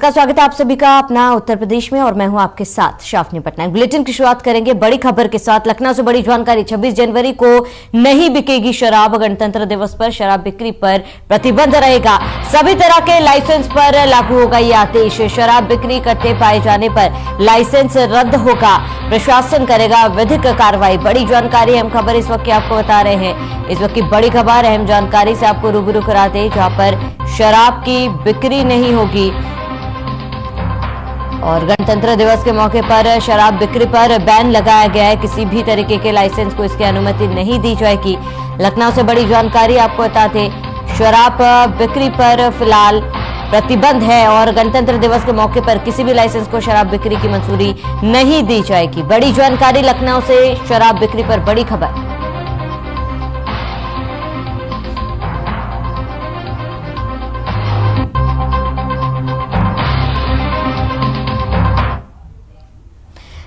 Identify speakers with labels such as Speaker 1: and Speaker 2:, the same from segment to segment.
Speaker 1: नमस्कार, स्वागत है आप सभी का अपना उत्तर प्रदेश में और मैं हूं आपके साथ शाफनी पटनायक। बुलेटिन की शुरुआत करेंगे बड़ी खबर के साथ। लखनऊ से बड़ी जानकारी। 26 जनवरी को नहीं बिकेगी शराब। गणतंत्र दिवस पर शराब बिक्री पर प्रतिबंध रहेगा। सभी तरह के लाइसेंस पर लागू होगा ये आदेश। शराब बिक्री करते पाए जाने पर लाइसेंस रद्द होगा। प्रशासन करेगा विधिक कार्रवाई। बड़ी जानकारी, अहम खबर इस वक्त आपको बता रहे हैं। इस वक्त की बड़ी खबर, अहम जानकारी से आपको रूबरू करा दे, जहां पर शराब की बिक्री नहीं होगी और गणतंत्र दिवस के मौके पर शराब बिक्री पर बैन लगाया गया है। किसी भी तरीके के लाइसेंस को इसकी अनुमति नहीं दी जाएगी। लखनऊ से बड़ी जानकारी आपको बता दें, शराब बिक्री पर फिलहाल प्रतिबंध है और गणतंत्र दिवस के मौके पर किसी भी लाइसेंस को शराब बिक्री की मंजूरी नहीं दी जाएगी। बड़ी जानकारी लखनऊ से, शराब बिक्री पर बड़ी खबर।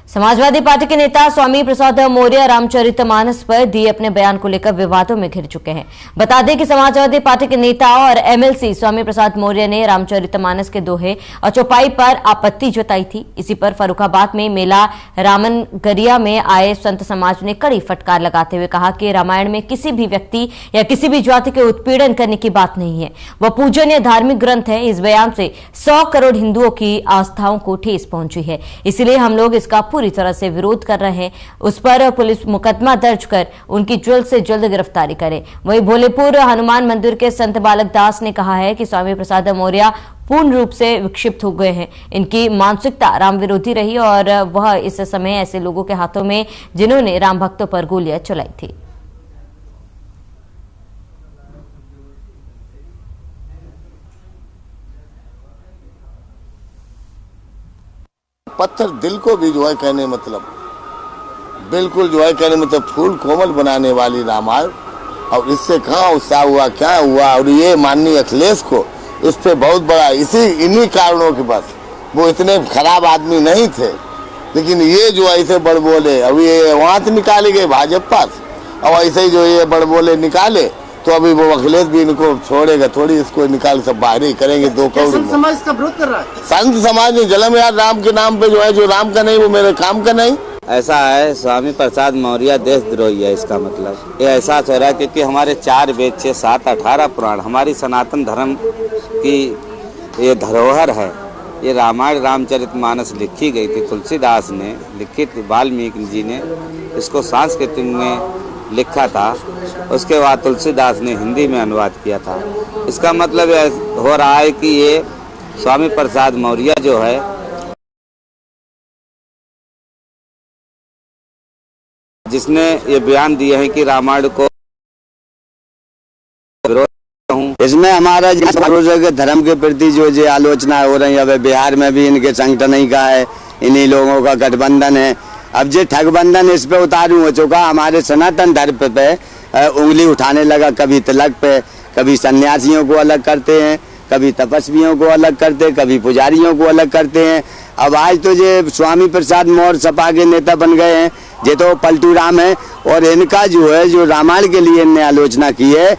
Speaker 1: समाजवादी पार्टी के नेता स्वामी प्रसाद मौर्य रामचरितमानस पर दिए अपने बयान को लेकर विवादों में घिर चुके हैं। बता दें कि समाजवादी पार्टी के नेता और एमएलसी स्वामी प्रसाद मौर्य ने रामचरितमानस के दोहे और चौपाई पर आपत्ति जताई थी। इसी पर फर्रुखाबाद में मेला रामनगरिया में आए संत समाज ने कड़ी फटकार लगाते हुए कहा कि रामायण में किसी भी व्यक्ति या किसी भी जाति के उत्पीड़न करने की बात नहीं है। वह पूजनीय धार्मिक ग्रंथ है। इस बयान से 100 करोड़ हिंदुओं की आस्थाओं को ठेस पहुंची है, इसलिए हम लोग इसका पूरी तरह से विरोध कर रहे हैं। उस पर पुलिस मुकदमा दर्ज कर उनकी जल्द से जल्द गिरफ्तारी करे। वहीं भोलेपुर हनुमान मंदिर के संत बालक दास ने कहा है कि स्वामी प्रसाद मौर्य पूर्ण रूप से विक्षिप्त हो गए हैं। इनकी मानसिकता राम विरोधी रही और वह इस समय ऐसे लोगों के हाथों में जिन्होंने राम भक्तों पर गोलियां चलाई थी।
Speaker 2: पत्थर दिल को भी जो है कहने मतलब बिल्कुल जो है कहने मतलब फूल कोमल बनाने वाली रामायण, और इससे कहाँ उत्साह हुआ, क्या हुआ। और ये माननीय अखिलेश को इस पे बहुत बड़ा इन्हीं कारणों के बस वो इतने खराब आदमी नहीं थे, लेकिन ये जो ऐसे बड़बोले अब ये वहां से निकाले गए भाजपा से, और ऐसे ही जो ये बड़बोले निकाले तो अभी वो अखिलेश भी इनको छोड़ेगा थोड़ी, इसको निकाल सब बाहर ही करेंगे। 2 करोड़
Speaker 3: संत समाज का विरोध कर रहा है।
Speaker 2: संत समाज ने जलम यार राम के नाम पे जो है, जो राम का नहीं वो मेरे काम का नहीं।
Speaker 4: ऐसा है, स्वामी प्रसाद मौर्य देशद्रोही है। इसका मतलब ये एहसास हो रहा है क्योंकि हमारे 4 वेद, 6, 7, 18 पुराण हमारी सनातन धर्म की ये धरोहर है। ये रामायण रामचरितमानस लिखी गई थी, तुलसीदास ने लिखी थी, वाल्मीकि जी ने इसको संस्कृत में लिखा था, उसके बाद तुलसीदास ने हिंदी में अनुवाद किया था। इसका मतलब हो रहा है कि ये स्वामी प्रसाद मौर्य जो है जिसने ये बयान दिए हैं कि रामायण को विरोध हूँ, इसमें हमारा के धर्म के प्रति जो आलोचना हो रही है। अब बिहार में भी इनके संगठन ही का है, इन्हीं लोगों का गठबंधन है। अब जो ठगबंधन इस पे उतारू हो चुका, हमारे सनातन धर्म पे उंगली उठाने लगा। कभी तिलक पे, कभी सन्यासियों को अलग करते हैं, कभी तपस्वियों को अलग करते, कभी पुजारियों को अलग करते हैं। अब आज तो ये स्वामी प्रसाद मौर्य सपा के नेता बन गए हैं, ये तो पलटू राम है। और इनका जो है जो रामायण के लिए इनने आलोचना की है।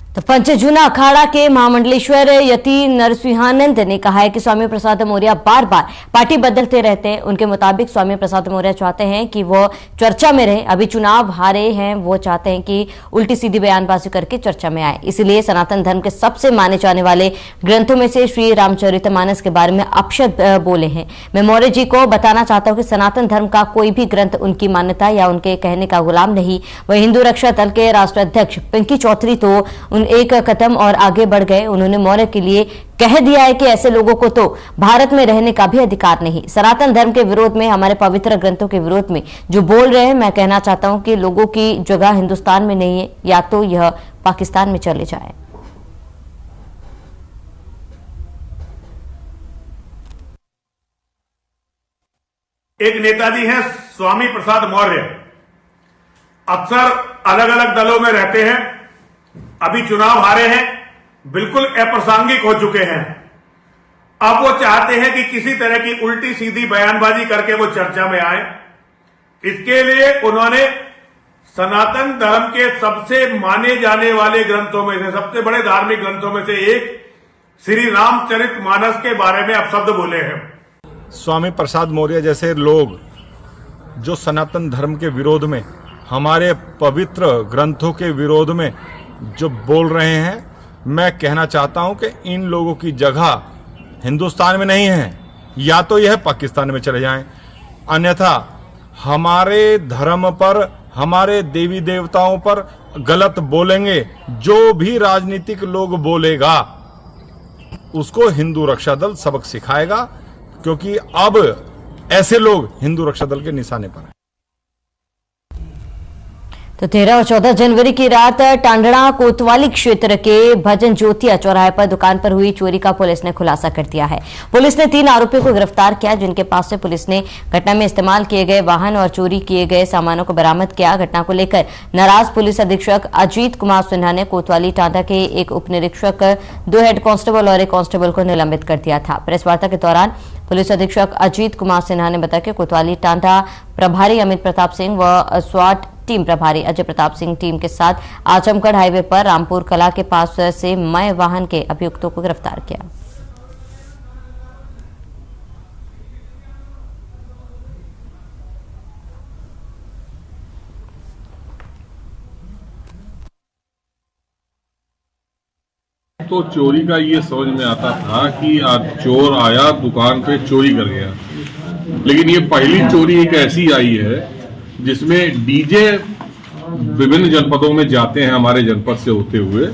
Speaker 1: तो पंचजूना अखाड़ा के महामंडलेश्वर यति नरसिंहानंद ने कहा है कि स्वामी प्रसाद मौर्य बार बार पार्टी बदलते रहते हैं। उनके मुताबिक स्वामी प्रसाद मौर्य चाहते हैं कि वो चर्चा में रहे। अभी चुनाव हारे हैं, वो चाहते हैं कि उल्टी सीधी बयानबाजी करके चर्चा में आए। इसलिए सनातन धर्म के सबसे माने जाने वाले ग्रंथों में से श्री रामचरितमानस के बारे में अपशब्द बोले हैं। मैं मौर्य जी को बताना चाहता हूँ कि सनातन धर्म का कोई भी ग्रंथ उनकी मान्यता या उनके कहने का गुलाम नहीं। वह हिंदू रक्षा दल के राष्ट्राध्यक्ष पिंकी चौधरी तो एक कदम और आगे बढ़ गए। उन्होंने मौर्य के लिए कह दिया है कि ऐसे लोगों को तो भारत में रहने का भी अधिकार नहीं। सनातन धर्म के विरोध में, हमारे पवित्र ग्रंथों के विरोध में जो बोल रहे हैं, मैं कहना चाहता हूं कि लोगों की जगह हिंदुस्तान में नहीं है, या तो यह पाकिस्तान में चले जाए।
Speaker 5: एक नेताजी हैं स्वामी प्रसाद मौर्य, अक्सर अलग अलग दलों में रहते हैं। अभी चुनाव हारे हैं, बिल्कुल अप्रासंगिक हो चुके हैं। अब वो चाहते हैं कि किसी तरह की उल्टी सीधी बयानबाजी करके वो चर्चा में आए। इसके लिए उन्होंने सनातन धर्म के सबसे माने जाने वाले ग्रंथों में से, सबसे बड़े धार्मिक ग्रंथों में से एक श्री रामचरितमानस के बारे में अपशब्द बोले हैं।
Speaker 3: स्वामी प्रसाद मौर्य जैसे लोग जो सनातन धर्म के विरोध में, हमारे पवित्र ग्रंथों के विरोध में जो बोल रहे हैं, मैं कहना चाहता हूं कि इन लोगों की जगह हिंदुस्तान में नहीं है, या तो यह पाकिस्तान में चले जाएं, अन्यथा हमारे धर्म पर, हमारे देवी देवताओं पर गलत बोलेंगे, जो भी राजनीतिक लोग बोलेगा उसको हिंदू रक्षा दल सबक सिखाएगा, क्योंकि अब ऐसे लोग हिंदू रक्षा दल के निशाने पर हैं।
Speaker 1: तो 13 और 14 जनवरी की रात टांडड़ा कोतवाली क्षेत्र के भजन ज्योतिया चौराहे पर दुकान पर हुई चोरी का पुलिस ने खुलासा कर दिया है। पुलिस ने 3 आरोपियों को गिरफ्तार किया, जिनके पास से पुलिस ने घटना में इस्तेमाल किए गए वाहन और चोरी किए गए सामानों को बरामद किया। घटना को लेकर नाराज पुलिस अधीक्षक अजीत कुमार सिन्हा ने कोतवाली टांडा के एक उप निरीक्षक, 2 हेड कांस्टेबल और 1 कांस्टेबल को निलंबित कर दिया था। प्रेस वार्ता के दौरान पुलिस अधीक्षक अजीत कुमार सिन्हा ने बताया कि कोतवाली टांडा प्रभारी अमित प्रताप सिंह व स्वाट टीम प्रभारी अजय प्रताप सिंह टीम के साथ आजमगढ़ हाईवे पर रामपुर कला के पास से मय वाहन के अभियुक्तों को गिरफ्तार किया।
Speaker 6: तो चोरी का ये समझ में आता था कि आज चोर आया, दुकान पे चोरी कर गया, लेकिन ये पहली चोरी एक ऐसी आई है जिसमें डीजे विभिन्न जनपदों में जाते हैं, हमारे जनपद से होते हुए,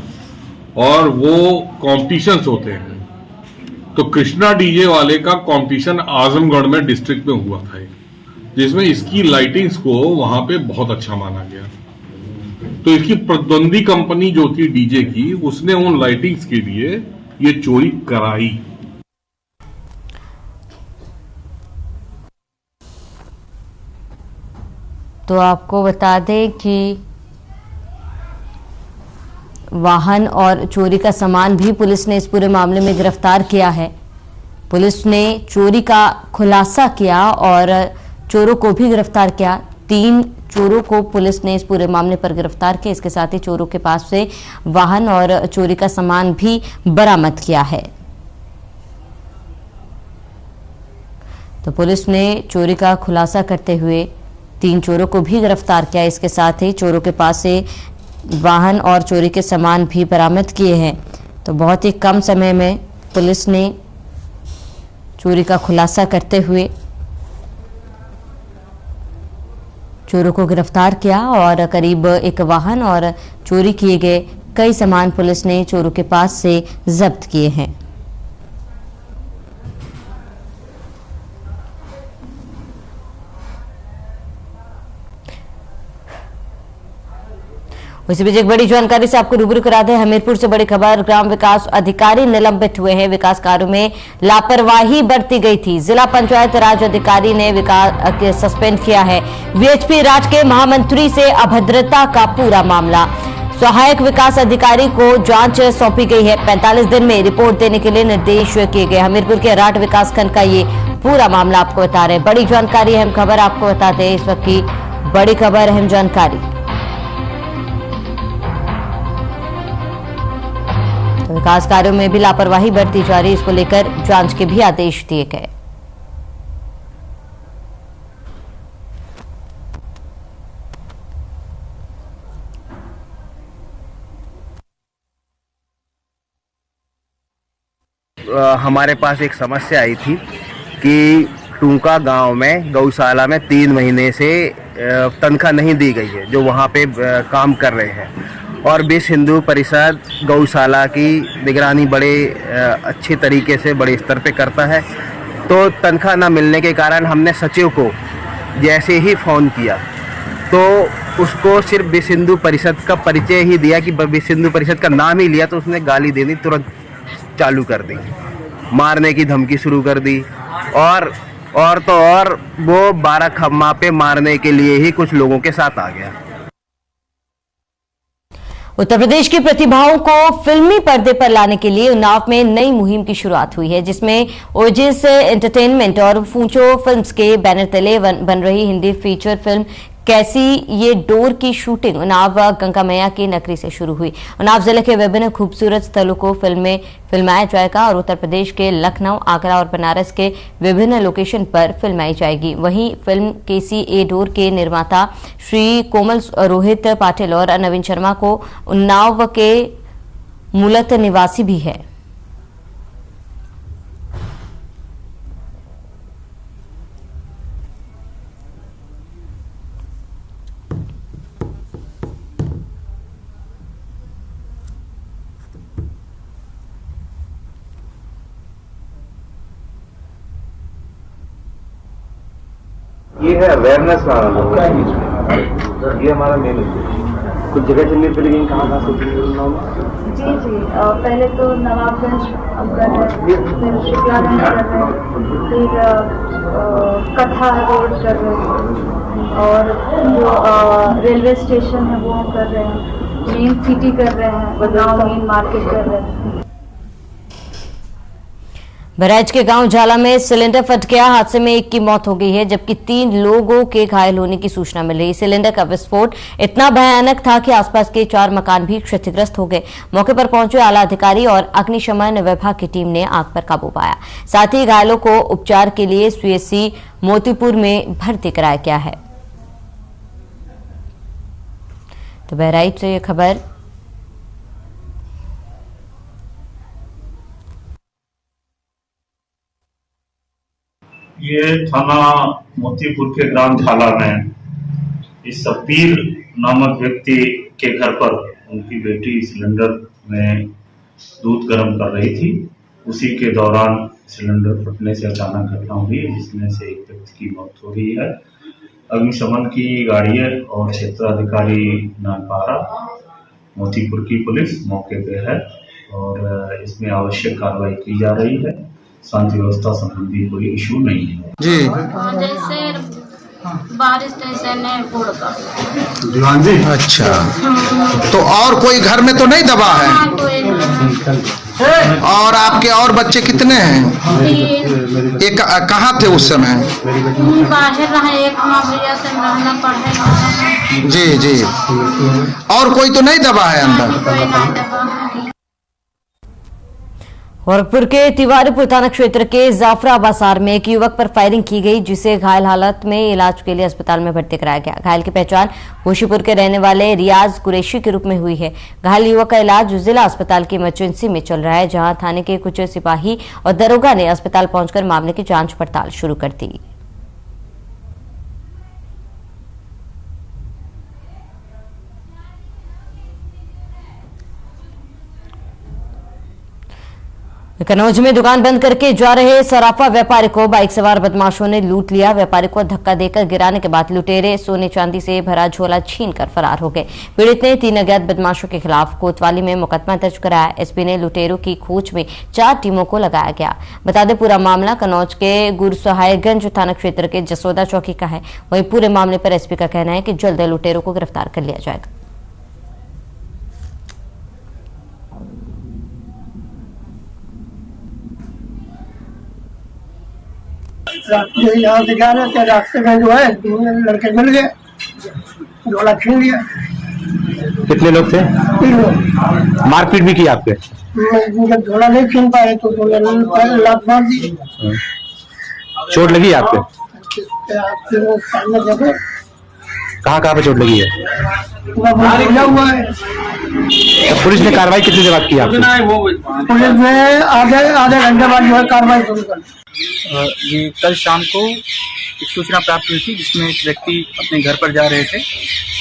Speaker 6: और वो कॉम्पिटिशन्स होते हैं। तो कृष्णा डीजे वाले का कॉम्पिटिशन आजमगढ़ में डिस्ट्रिक्ट में हुआ था, जिसमें इसकी लाइटिंग्स को वहां पे बहुत अच्छा माना गया। तो इसकी प्रतिद्वंदी कंपनी जो थी डीजे की, उसने उन लाइटिंग्स के लिए ये चोरी कराई।
Speaker 1: तो आपको बता दें कि वाहन और चोरी का सामान भी पुलिस ने इस पूरे मामले में गिरफ्तार किया है। पुलिस ने चोरी का खुलासा किया और चोरों को भी गिरफ्तार किया। 3 चोरों को पुलिस ने इस पूरे मामले पर गिरफ्तार किया। इसके साथ ही चोरों के पास से वाहन और चोरी का सामान भी बरामद किया है। तो पुलिस ने चोरी का खुलासा करते हुए 3 चोरों को भी गिरफ्तार किया। इसके साथ ही चोरों के पास से वाहन और चोरी के सामान भी बरामद किए हैं। तो बहुत ही कम समय में पुलिस ने चोरी का खुलासा करते हुए चोरों को गिरफ्तार किया और करीब 1 वाहन और चोरी किए गए कई सामान पुलिस ने चोरों के पास से जब्त किए हैं। उसी बीच एक बड़ी जानकारी से आपको रूबरू करा दें। हमीरपुर से बड़ी खबर, ग्राम विकास अधिकारी निलंबित हुए हैं। विकास कार्यों में लापरवाही बरती गई थी। जिला पंचायत राज अधिकारी ने विकास सस्पेंड किया है। वीएचपी राज के महामंत्री से अभद्रता का पूरा मामला। सहायक विकास अधिकारी को जांच सौंपी गई है। 45 दिन में रिपोर्ट देने के लिए निर्देश किए गए। हमीरपुर के राट विकास खंड का ये पूरा मामला आपको बता रहे हैं। बड़ी जानकारी, अहम खबर आपको बता दें। इस वक्त की बड़ी खबर, अहम जानकारी। विकास कार्यों में भी लापरवाही बरती जा रही, इसको लेकर जांच के भी आदेश दिए गए।
Speaker 7: हमारे पास एक समस्या आई थी कि टूंका गांव में गौशाला में 3 महीने से तनख्वाह नहीं दी गई है, जो वहां पे काम कर रहे हैं। और विश्व हिंदू परिषद गौशाला की निगरानी बड़े अच्छे तरीके से बड़े स्तर पे करता है। तो तनख्वाह न मिलने के कारण हमने सचिव को जैसे ही फ़ोन किया तो उसको सिर्फ विश्व हिंदू परिषद का परिचय ही दिया कि विश्व हिंदू परिषद का नाम ही लिया, तो उसने गाली देनी तुरंत चालू कर दी, मारने की धमकी शुरू कर दी। और वो 12 खम्मा पे मारने के लिए ही कुछ लोगों के साथ आ गया।
Speaker 1: उत्तर प्रदेश की प्रतिभाओं को फिल्मी पर्दे पर लाने के लिए उन्नाव में नई मुहिम की शुरुआत हुई है, जिसमें ओजिस एंटरटेनमेंट और फूंचो फिल्म्स के बैनर तले बन रही हिंदी फीचर फिल्म कैसी ये डोर की शूटिंग उन्नाव गंगा मैया की नगरी से शुरू हुई। उन्नाव जिले के विभिन्न खूबसूरत स्थलों को फिल्माया जाएगा और उत्तर प्रदेश के लखनऊ, आगरा और बनारस के विभिन्न लोकेशन पर फिल्माई जाएगी। वहीं फिल्म कैसी ए डोर के निर्माता श्री कोमल रोहित पाटिल और नवीन शर्मा को उन्नाव के मूलत निवासी भी है।
Speaker 8: ये है अवेयरनेस लाना लोगों को, ये हमारा मेन उद्देश्य। कुछ जगह चलनी पड़ेगी, कहाँ से जी
Speaker 9: पहले तो नवाबगंज हम कर रहे हैं, फिर शुक्लागंज कर रहे हैं, फिर कथा रोड कर रहे हैं, और जो रेलवे स्टेशन है वो हम कर रहे हैं, मेन सिटी कर रहे हैं, बदलाव मेन मार्केट कर रहे हैं।
Speaker 1: बहराइच के गांव झाला में सिलेंडर फट गया। हादसे में एक की मौत हो गई है जबकि 3 लोगों के घायल होने की सूचना मिल रही। सिलेंडर का विस्फोट इतना भयानक था कि आसपास के 4 मकान भी क्षतिग्रस्त हो गए। मौके पर पहुंचे आला अधिकारी और अग्निशमन विभाग की टीम ने आग पर काबू पाया। साथ ही घायलों को उपचार के लिए सीएचसी मोतीपुर में भर्ती कराया गया है। तो बहराइच से ये खबर।
Speaker 10: ये थाना मोतीपुर के ग्राम झाला में इस सब्बीर नामक व्यक्ति के घर पर उनकी बेटी सिलेंडर में दूध गर्म कर रही थी। उसी के दौरान सिलेंडर फटने से अचानक घटना हुई जिसमें से एक व्यक्ति की मौत हो गई है। अग्निशमन की गाड़ी और क्षेत्राधिकारी नानपारा मोतीपुर की पुलिस मौके पे है और इसमें आवश्यक कार्रवाई की जा रही है। शांति व्यवस्था संबंधी कोई इशू नहीं है जी।
Speaker 9: जैसे बारिश जैसे नहीं पड़ता
Speaker 11: जी। अच्छा, तो और कोई घर में तो नहीं दबा है?
Speaker 9: कोई नहीं।
Speaker 11: और आपके और बच्चे कितने हैं? एक कहाँ थे उस समय?
Speaker 9: बाहर रहे, एक भैया से रहना पड़े।
Speaker 11: जी जी। और कोई तो नहीं दबा है अंदर?
Speaker 1: गोरखपुर के तिवारीपुर थाना क्षेत्र के जाफरा बाजार में एक युवक पर फायरिंग की गई जिसे घायल हालत में इलाज के लिए अस्पताल में भर्ती कराया गया। घायल की पहचान होशीपुर के रहने वाले रियाज कुरैशी के रूप में हुई है। घायल युवक का इलाज जिला अस्पताल की इमरजेंसी में चल रहा है, जहां थाने के कुछ सिपाही और दरोगा ने अस्पताल पहुंचकर मामले की जांच पड़ताल शुरू कर दी। कन्नौज में दुकान बंद करके जा रहे सराफा व्यापारी को बाइक सवार बदमाशों ने लूट लिया। व्यापारी को धक्का देकर गिराने के बाद लुटेरे सोने चांदी से भरा झोला छीनकर फरार हो गए। पीड़ित ने 3 अज्ञात बदमाशों के खिलाफ कोतवाली में मुकदमा दर्ज कराया। एसपी ने लुटेरों की खोज में 4 टीमों को लगाया गया। बता दें पूरा मामला कन्नौज के गुरसहायगंज थाना क्षेत्र के जसोदा चौकी का है। वहीं पूरे मामले पर एसपी का कहना है कि जल्द लुटेरों को गिरफ्तार कर लिया जाएगा।
Speaker 12: यहाँ से जा रहे थे, रास्ते में जो है 2 लड़के मिल गए, झोला छीन लिया।
Speaker 13: कितने लोग थे?
Speaker 12: 3 लोग।
Speaker 13: मारपीट भी की आपके?
Speaker 12: जब झोला नहीं छीन पाए तो लात मार दी।
Speaker 13: चोट लगी आपके?
Speaker 12: सामने देखो
Speaker 13: कहाँ पे चोट लगी है?
Speaker 12: हुआ है।
Speaker 13: तो पुलिस ने कार्रवाई कितनी देर बाद की आपकी?
Speaker 12: पुलिस ने आधे घंटे बाद जो है कार्रवाई शुरू कर।
Speaker 14: ये कल शाम को एक सूचना प्राप्त हुई थी जिसमें एक व्यक्ति अपने घर पर जा रहे थे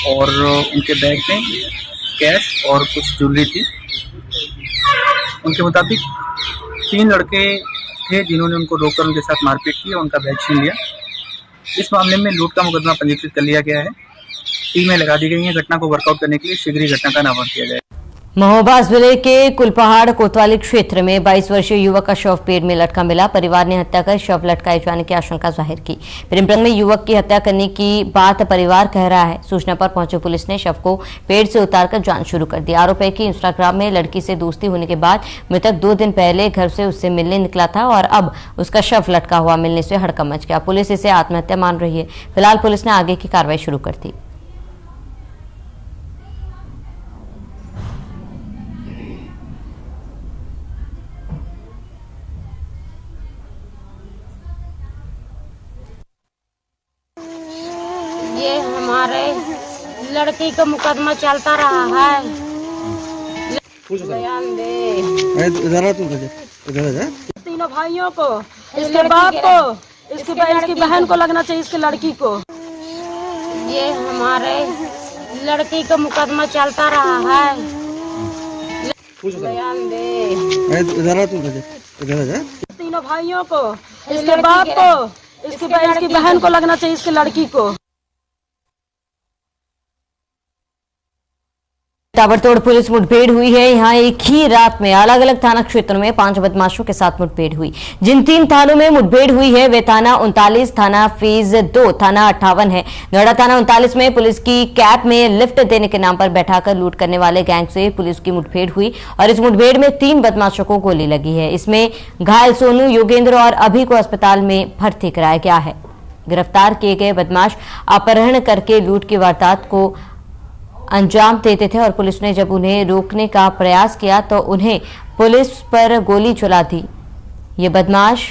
Speaker 14: और उनके बैग में कैश और कुछ ज्वेलरी थी। उनके मुताबिक 3 लड़के थे जिन्होंने उनको रोककर उनके साथ मारपीट की और उनका बैग छीन लिया। इस मामले में लूट का मुकदमा पंजीकृत कर लिया गया है। टीमें लगा दी गई हैं घटना को वर्कआउट करने के लिए। शीघ्र ही घटना का अनावरण किया जाए।
Speaker 1: महोबा जिले के कुलपहाड़ कोतवाली क्षेत्र में 22 वर्षीय युवक का शव पेड़ में लटका मिला। परिवार ने हत्या कर शव लटकाए जाने की आशंका जाहिर की। प्रेमप्रंग में युवक की हत्या करने की बात परिवार कह रहा है। सूचना पर पहुंची पुलिस ने शव को पेड़ से उतारकर जांच शुरू कर दी। आरोप है कि इंस्टाग्राम में लड़की से दोस्ती होने के बाद मृतक 2 दिन पहले घर से उससे मिलने निकला था और अब उसका शव लटका हुआ मिलने से हड़कंप मच गया। पुलिस इसे आत्महत्या मान रही है। फिलहाल पुलिस ने आगे की कार्रवाई शुरू कर दी।
Speaker 15: ये हमारे लड़की का मुकदमा चलता रहा है। बयान दे। तीनों भाइयों को, इसके बाप को, इसकी बहन को लगना चाहिए, इसकी लड़की को। ये हमारे लड़की का मुकदमा चलता रहा है। बयान दे। तीनों भाइयों को, इसके बाप को, इसकी बहन को लगना चाहिए, इसकी लड़की को।
Speaker 1: ताबड़तोड़ पुलिस मुठभेड़ हुई है। यहाँ एक ही रात में अलग अलग थाना क्षेत्रों में 5 बदमाशों के साथ मुठभेड़ हुई। जिन 3 थानों में मुठभेड़ हुई है वे थाना 39, थाना फेज 2, थाना 58 है। नोएडा थाना 39 में पुलिस की कैब में लिफ्ट देने के नाम पर बैठाकर लूट करने वाले गैंग से पुलिस की मुठभेड़ हुई और इस मुठभेड़ में 3 बदमाशों को गोली लगी है। इसमें घायल सोनू, योगेंद्र और अभी को अस्पताल में भर्ती कराया गया है। गिरफ्तार किए गए बदमाश अपहरण करके लूट की वारदात को अंजाम देते थे और पुलिस ने जब उन्हें रोकने का प्रयास किया तो उन्हें पुलिस पर गोली चला दी। ये बदमाश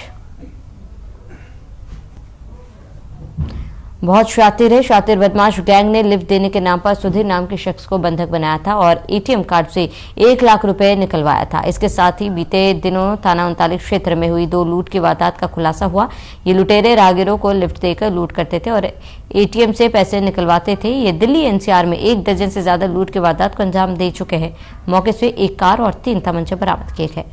Speaker 1: बहुत शातिर है। शातिर बदमाश गैंग ने लिफ्ट देने के नाम पर सुधीर नाम के शख्स को बंधक बनाया था और एटीएम कार्ड से 1 लाख रुपए निकलवाया था। इसके साथ ही बीते दिनों थाना 39 क्षेत्र में हुई 2 लूट की वारदात का खुलासा हुआ। ये लुटेरे राहगीरों को लिफ्ट देकर लूट करते थे और एटीएम से पैसे निकलवाते थे। ये दिल्ली एनसीआर में 1 दर्जन से ज्यादा लूट की वारदात को अंजाम दे चुके हैं। मौके से 1 कार और 3 तमंचे बरामद किए गए।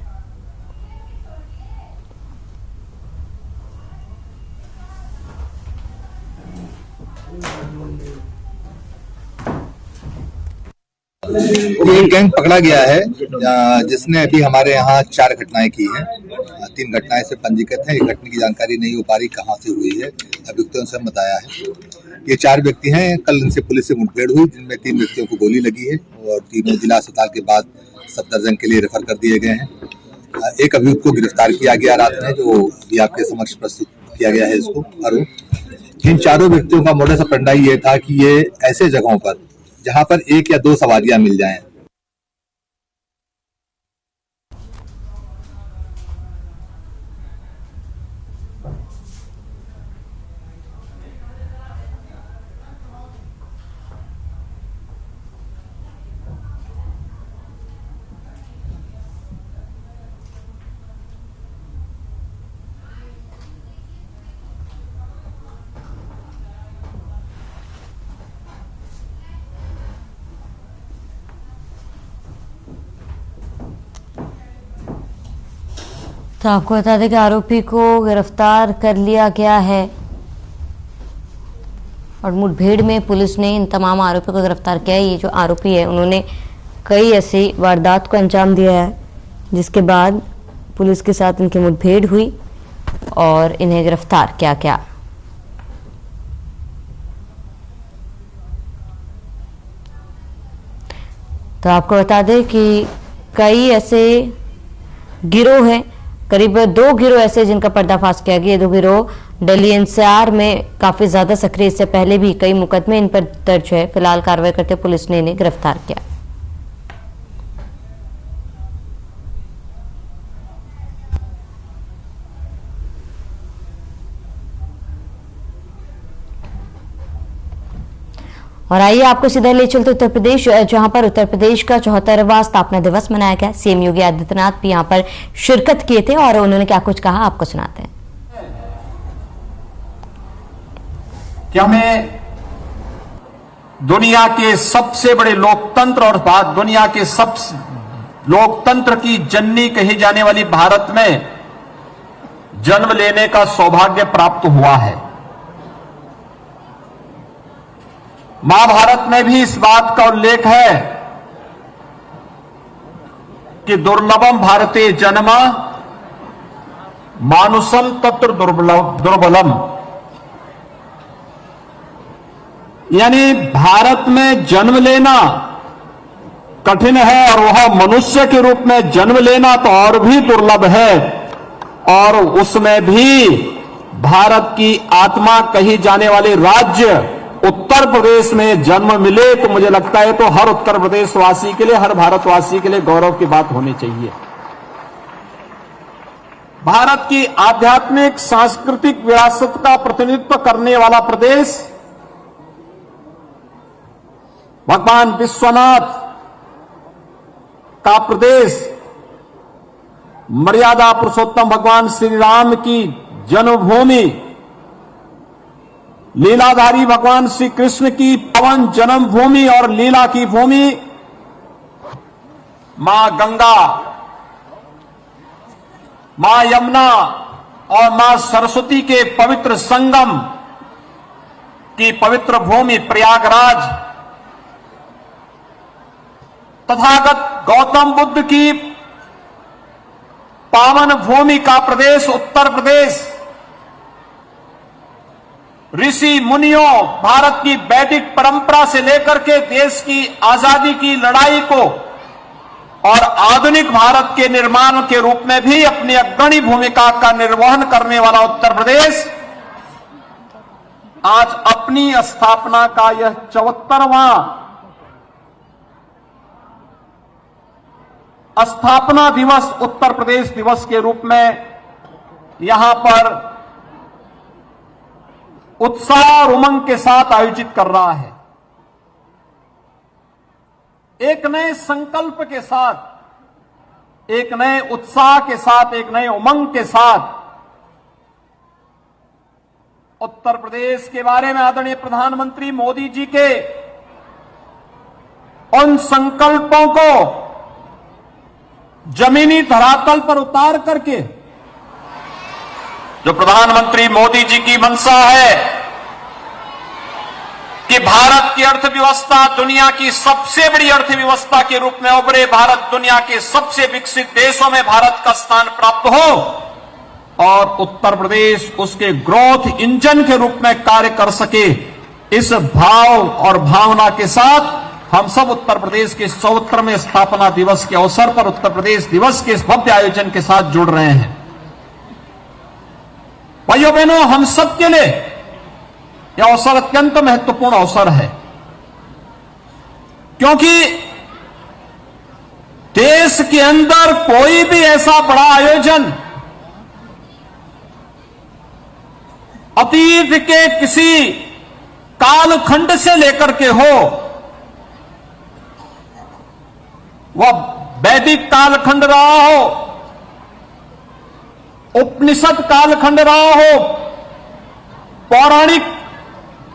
Speaker 16: एक गैंग पकड़ा गया है जिसने अभी हमारे यहाँ 4 घटनाएं की हैं। 3 घटनाएं से पंजीकृत हैं। 1 घटना की जानकारी नहीं हो पा रही कहाँ से हुई है। अभियुक्तों से बताया है। ये 4 व्यक्ति हैं। कल इनसे पुलिस से मुठभेड़ हुई जिनमें 3 व्यक्तियों को गोली लगी है और तीनों जिला अस्पताल के बाद सफदरजंग के लिए रेफर कर दिए गए हैं। एक अभियुक्त को गिरफ्तार किया गया रात में, जो अभी आपके समक्ष प्रस्तुत किया गया है। इसको इन 4 व्यक्तियों का मोडस ऑपरेंडी ये था कि ये ऐसे जगहों पर जहां पर 1 या 2 सवारियां मिल जाएं,
Speaker 1: तो आपको बता दें कि आरोपी को गिरफ्तार कर लिया गया है और मुठभेड़ में पुलिस ने इन तमाम आरोपियों को गिरफ्तार किया है। ये जो आरोपी है उन्होंने कई ऐसी वारदात को अंजाम दिया है जिसके बाद पुलिस के साथ इनकी मुठभेड़ हुई और इन्हें गिरफ्तार किया गया। तो आपको बता दें कि कई ऐसे गिरोह हैं, करीब 2 गिरोह ऐसे जिनका पर्दाफाश किया गया। 2 गिरोह दिल्ली एनसीआर में काफी ज्यादा सक्रिय, इससे पहले भी कई मुकदमे इन पर दर्ज है। फिलहाल कार्रवाई करते पुलिस ने इन्हें गिरफ्तार किया। और आइए आपको सीधा ले चलते उत्तर प्रदेश, जहां पर उत्तर प्रदेश का 74वां स्थापना दिवस मनाया गया। सीएम योगी आदित्यनाथ भी यहां पर शिरकत किए थे और उन्होंने क्या कुछ कहा आपको सुनाते हैं।
Speaker 17: क्या हमें दुनिया के सबसे बड़े लोकतंत्र और दुनिया के सबसे लोकतंत्र की जननी कही जाने वाली भारत में जन्म लेने का सौभाग्य प्राप्त हुआ है। महाभारत में भी इस बात का उल्लेख है कि दुर्लभम भारतीय जन्म मानुषम तत्र दुर्बलम, यानी भारत में जन्म लेना कठिन है और वह मनुष्य के रूप में जन्म लेना तो और भी दुर्लभ है, और उसमें भी भारत की आत्मा कही जाने वाले राज्य उत्तर प्रदेश में जन्म मिले तो मुझे लगता है तो हर उत्तर प्रदेश वासी के लिए, हर भारतवासी के लिए गौरव की बात होनी चाहिए। भारत की आध्यात्मिक सांस्कृतिक विरासत का प्रतिनिधित्व करने वाला प्रदेश, भगवान विश्वनाथ का प्रदेश, मर्यादा पुरुषोत्तम भगवान श्री राम की जन्मभूमि, लीलाधारी भगवान श्री कृष्ण की पवन जन्मभूमि और लीला की भूमि, मां गंगा, मां यमुना और मां सरस्वती के पवित्र संगम की पवित्र भूमि प्रयागराज, तथागत गौतम बुद्ध की पावन भूमि का प्रदेश उत्तर प्रदेश, ऋषि मुनियों, भारत की वैदिक परंपरा से लेकर के देश की आजादी की लड़ाई को और आधुनिक भारत के निर्माण के रूप में भी अपनी अग्रणी भूमिका का निर्वहन करने वाला उत्तर प्रदेश आज अपनी स्थापना का यह 74वां स्थापना दिवस उत्तर प्रदेश दिवस के रूप में यहां पर उत्साह और उमंग के साथ आयोजित कर रहा है। एक नए संकल्प के साथ, एक नए उत्साह के साथ, एक नए उमंग के साथ उत्तर प्रदेश के बारे में आदरणीय प्रधानमंत्री मोदी जी के उन संकल्पों को जमीनी धरातल पर उतार करके जो प्रधानमंत्री मोदी जी की मंशा है कि भारत की अर्थव्यवस्था दुनिया की सबसे बड़ी अर्थव्यवस्था के रूप में उभरे, भारत दुनिया के सबसे विकसित देशों में भारत का स्थान प्राप्त हो और उत्तर प्रदेश उसके ग्रोथ इंजन के रूप में कार्य कर सके, इस भाव और भावना के साथ हम सब उत्तर प्रदेश के 74वें स्थापना दिवस के अवसर पर उत्तर प्रदेश दिवस के इस भव्य आयोजन के साथ जुड़ रहे हैं। भाइयों बहनों, हम सब के लिए यह अवसर अत्यंत महत्वपूर्ण अवसर है, क्योंकि देश के अंदर कोई भी ऐसा बड़ा आयोजन अतीत के किसी कालखंड से लेकर के हो, वह वैदिक कालखंड रहा हो, उपनिषद कालखंड रहा हो, पौराणिक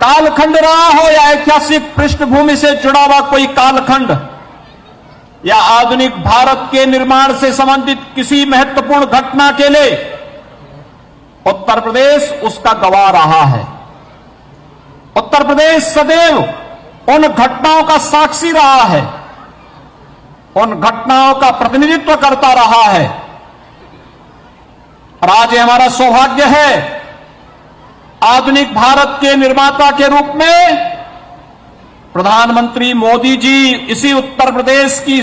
Speaker 17: कालखंड रहा हो या ऐतिहासिक पृष्ठभूमि से जुड़ा हुआ कोई कालखंड या आधुनिक भारत के निर्माण से संबंधित किसी महत्वपूर्ण घटना के लिए उत्तर प्रदेश उसका गवाह रहा है। उत्तर प्रदेश सदैव उन घटनाओं का साक्षी रहा है, उन घटनाओं का प्रतिनिधित्व करता रहा है और आज हमारा सौभाग्य है आधुनिक भारत के निर्माता के रूप में प्रधानमंत्री मोदी जी इसी उत्तर प्रदेश की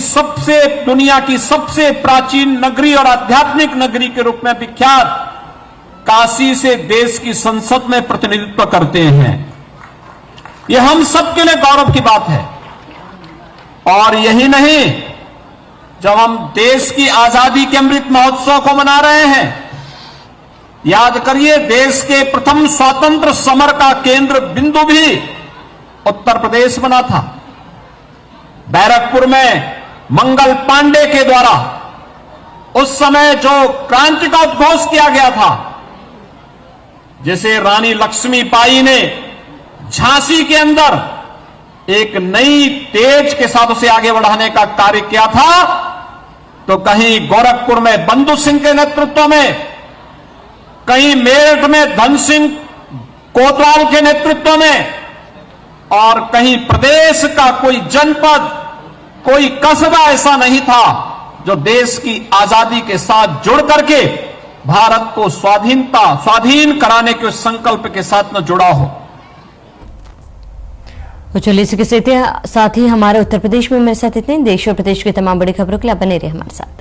Speaker 17: दुनिया की सबसे प्राचीन नगरी और आध्यात्मिक नगरी के रूप में विख्यात काशी से देश की संसद में प्रतिनिधित्व करते हैं। यह हम सबके लिए गौरव की बात है। और यही नहीं, जब हम देश की आजादी के अमृत महोत्सव को मना रहे हैं, याद करिए देश के प्रथम स्वतंत्र समर का केंद्र बिंदु भी उत्तर प्रदेश बना था। बैरकपुर में मंगल पांडे के द्वारा उस समय जो क्रांति का उद्घोष किया गया था, जैसे रानी लक्ष्मीबाई ने झांसी के अंदर एक नई तेज के साथ उसे आगे बढ़ाने का कार्य किया था, तो कहीं गोरखपुर में बंधु सिंह के नेतृत्व में, कहीं मेरठ में धन सिंह कोतवाल के नेतृत्व में और कहीं प्रदेश का कोई जनपद, कोई कस्बा ऐसा नहीं था जो देश की आजादी के साथ जुड़ करके भारत को स्वाधीन कराने के संकल्प के साथ न जुड़ा हो।
Speaker 1: तो चलिए इसी के साथ ही हमारे उत्तर प्रदेश में मेरे साथ इतने। देश और प्रदेश की तमाम बड़ी खबरों के लिए बने रहिए हमारे साथ।